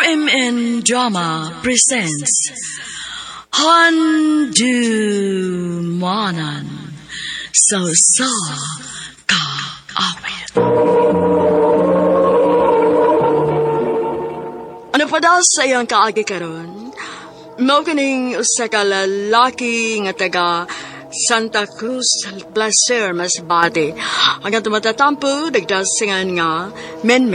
RMN Drama presents Handumanan So Ka Awit. Ano pa daw sa iyang kaagi karon? Mao kining usa ka lalaki nga taga Santa Cruz Placer Masbate. Hanggang tumatatampo nagdasingan nga Men.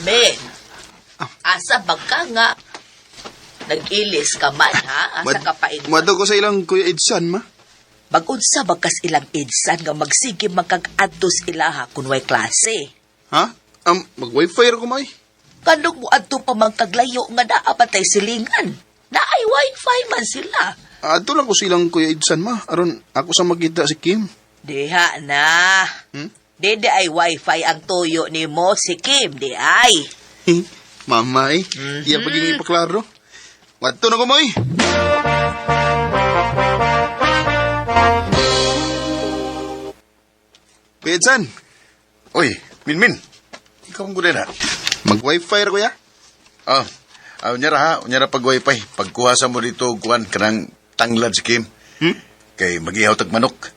Men, asa baka nga nag-ilis ka man, ha? Asa ka pa Madto ko sa ilang Kuya Edsan, ma. Bagod sa bagas ilang idsan nga magsige magkag-adtos ilaha kung way klase. Ha? Mag-wifi ko, may. Kanong mo adto pa magkaglayo nga naapatay silingan. Naay wifi man sila. Ato lang ko silang Kuya Edsan, ma. Aron ako sa makita si Kim. Diha na. Dede ay wifi ang tuyo ni mo si Kim, di ay. Mama, Iya paging ipaklaro. Wadto na ko, may. Kuya Edsan. Oy, Minmin. Ikaw ang gulay na. Mag-wifi ra, kuya. Unyara pag-wifi. Pagkuha sa mo dito, kuhan ka ng tanglad si Kim. Kay mag-ihaw tag manok.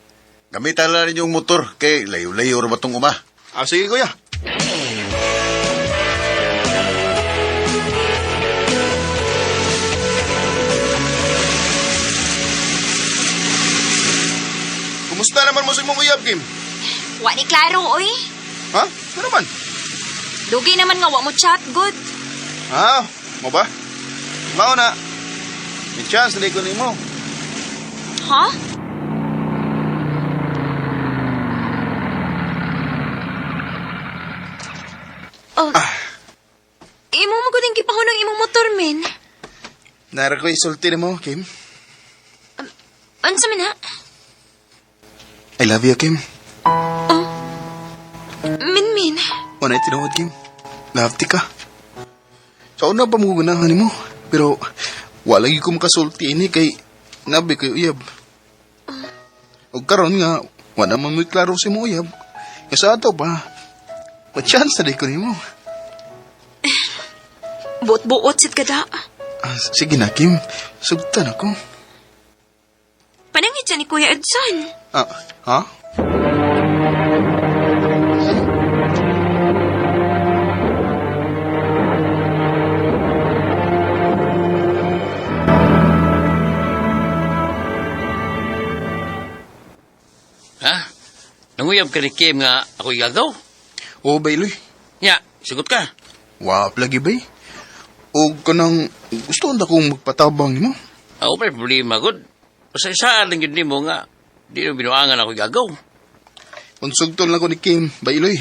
Gamitan lang rin yung motor. Kay layo-layo ra batong uma. Sige, kuya. Kumusta naman mo sa mong uyab, Kim? Wa ni klaro, oy. Ha? Ano naman? Lugi naman nga wa mo chat, good. Mo ba? Mao na. May chance na ko nimo. Ha? Oh. Imo mo guding gipahunong imong motor, men. Nara ko isulti na mo, Kim. Unsa man na? I love you, Kim. Min. Wanay tinawad, Kim. Love ti ka. Sa una pa mo ganahan ni mo. Pero, wala ko makasulti ini kay nabi kay uyab. O karon nga, wala man mo'y klaro si mo uyab. Nga sa ato pa, ma-chance na di ko ni mo. Buot-buot sit ka da. Sige na, Kim. Sugtan ako. Panangit siya ni Kuya Edson. Ha? Ha? Nanguyab ka ni Kim nga ako'y gagaw? Oo, Bayloy. Nya, sigot ka. Wap lagi, Bay. O kanang gusto na kong magpatabang mo. Ako may problema, good. Pasayasaan lang yun mo nga. Di nang binuangan ako'y gagaw. Konsugton lang ko ni Kim, Bayloy.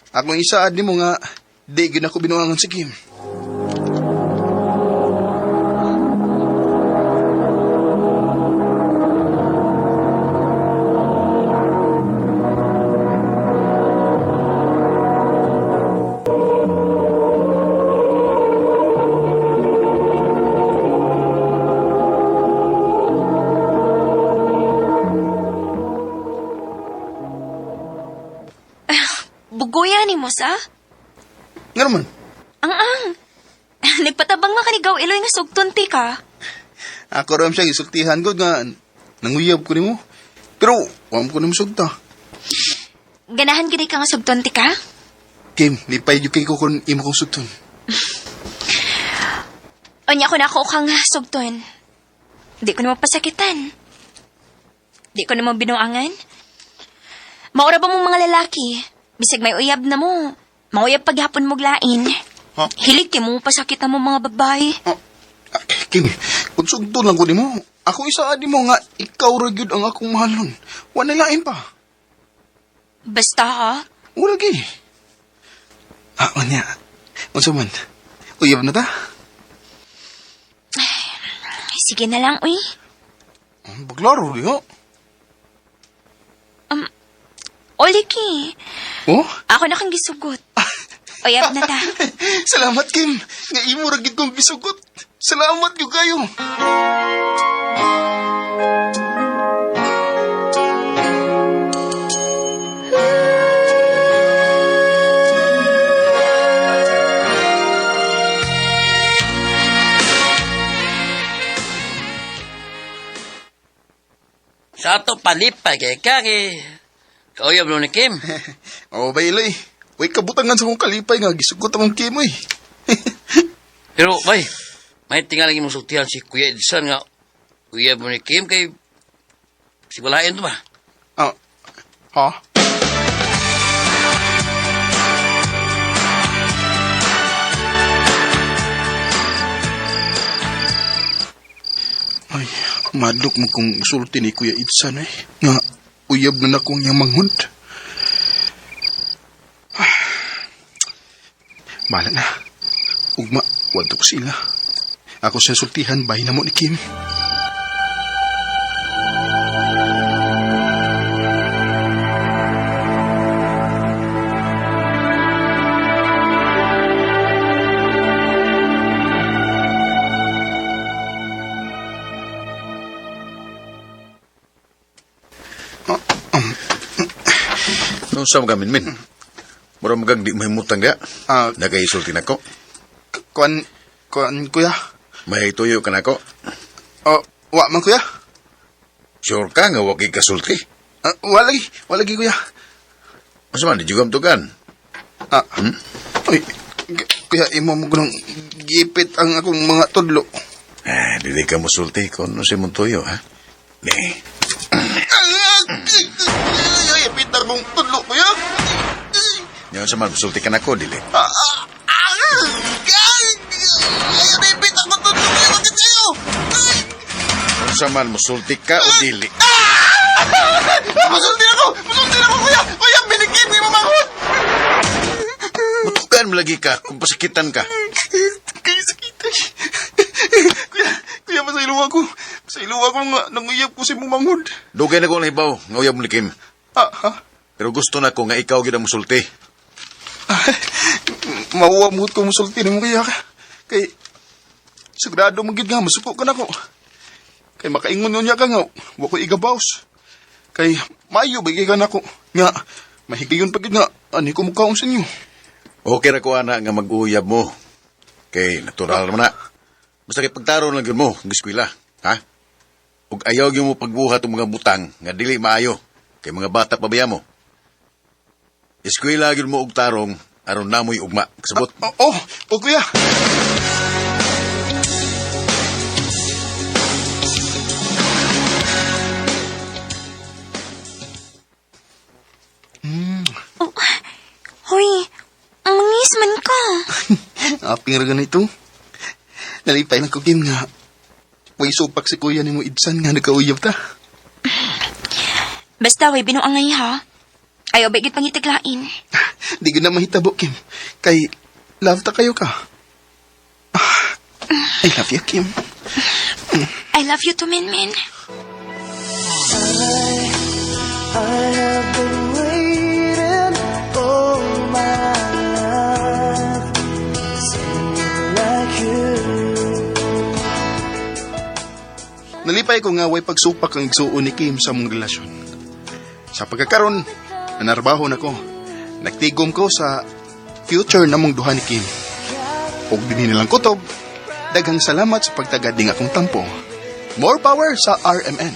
Akong isaad ni mo nga, di yun ako binuangan si Kim. Bugoya ni mo sa? Nga naman, Ang. Nagpatabang nga kanigaw iloy nga sugton ti ka. ako ram siya isultihan ko nga nanguyab ko ni mo. Pero, wam ko na masugta. Ganahan gini ka nga sugton ti ka? Kim, lipay yung kay ko kung imo kong sugton. Onya ko na ako kang sugton. Di ko naman pasakitan. Di ko naman binuangan. Maura ba mong mga lalaki? Bisag may uyab na mo. Mauyab paghapon mo glain. Ha? Hilig mo pasakitan mo mga babae. Kim, kung sugton lang ko ni mo, ako isaad ni mo nga ikaw ra gyud ang akong mahalon. Wala lain pa. Basta ha? Wala gi. Onya. Unsa man? Uyab na ta? Sige na lang, uy. Baglaro di ha? O, Liki. Oh? Ako na kang gisugot. Uyab na ta. Salamat, Kim. Nga imo ragid kong gisugot. Salamat yung kayo. Sa ato palipay kay kaki. Kauyab mo ni Kim. Oh, Bayloy. Way kabutangan sa kong kalipay nga. Gisugot akong Kim, oy. Pero, bay, may tinggal lagi mong sultihan si Kuya Edson nga uyab mo ni Kim kay sigulain to ba? Ah, ha? Ay, madlok mo kong sulti ni Kuya Idsan eh. Nga, uyab na akong niyang manghod. Bala na. Ugma, wadok sila. Ako sa sultihan, bahay na mo ni Kim. Nung sa mga min. Mura magag di mahimutang dia. Ah, Nagaisulti na ko. kuan, Kuya. May tuyo ka na ko. Oh, wa man, Kuya. Sure ka nga wagi kasulti. Walagi, Kuya. Masa man, di juga matugan. Ah, Uy, Kuya, imo mo gunang gipit ang akong mga tudlo. Dili ka musulti kung ano si mong tuyo, ha? Ni. Ay, pitar kong tudlo, Kuya. Ngayon sa man, musulti ka na ko, dili. Ayaw na ipitar kong tudlo, Kuya. Bakit sa'yo? Kung sa man, musulti ka o dili. Masulti ako, Kuya. Kuya, binigyan mo yung mamahot. Mutugan mo lagi ka kung pasakitan ka. Kaya sakit eh. Kuya, pasailu ako. Pasailu ako nga nanguyap ko si Mumanghod. Dugay na ko nahibaw, nga uyab mo ni Kim. Ha? Pero gusto na ko nga ikaw gina musulti. Mauwamot ko musulti mo kaya ka. Kay, sagrado magid nga, masuko ka na ko. Kay makaingon niya ka nga, wako igabaws. Kay, mayo, bigay ka na ko. Nga, mahigayon pagid nga, ani ko mukhaong sa inyo. Okay na ko, ana, nga mag-uyab mo. Kay, natural naman na. Basta kay pagtaro lang yun mo, ng eskwela. Ha? Ug ayaw yung mo pagbuhat ng mga butang, nga dili maayo. Kay mga bata pabaya mo. Eskwela yun mo og tarong, aron namoy ugma. Kasabot. Kuya. Hoy, mangis man ka. Aping ra ganito. Nalipay lang ko, Kim, nga. Way supak si Kuya ni mo Idsan nga nagkauyab ta. Basta, way binuangay ha. Ayaw ba igit pangitiglain? Di ko na mahitabo, Kim. Kay, love ta kayo ka. I love you, Kim. I love you too, Min. I have been waiting all my life, someone like you. Nalipay ko nga way pagsupak ang igsuon ni Kim sa mong relasyon. Sa pagkakaroon, nanarbaho na ko. Nagtigom ko sa future na mong duha ni Kim. Huwag din nilang kutob. Daghang salamat sa pagtagading akong tampo. More power sa RMN.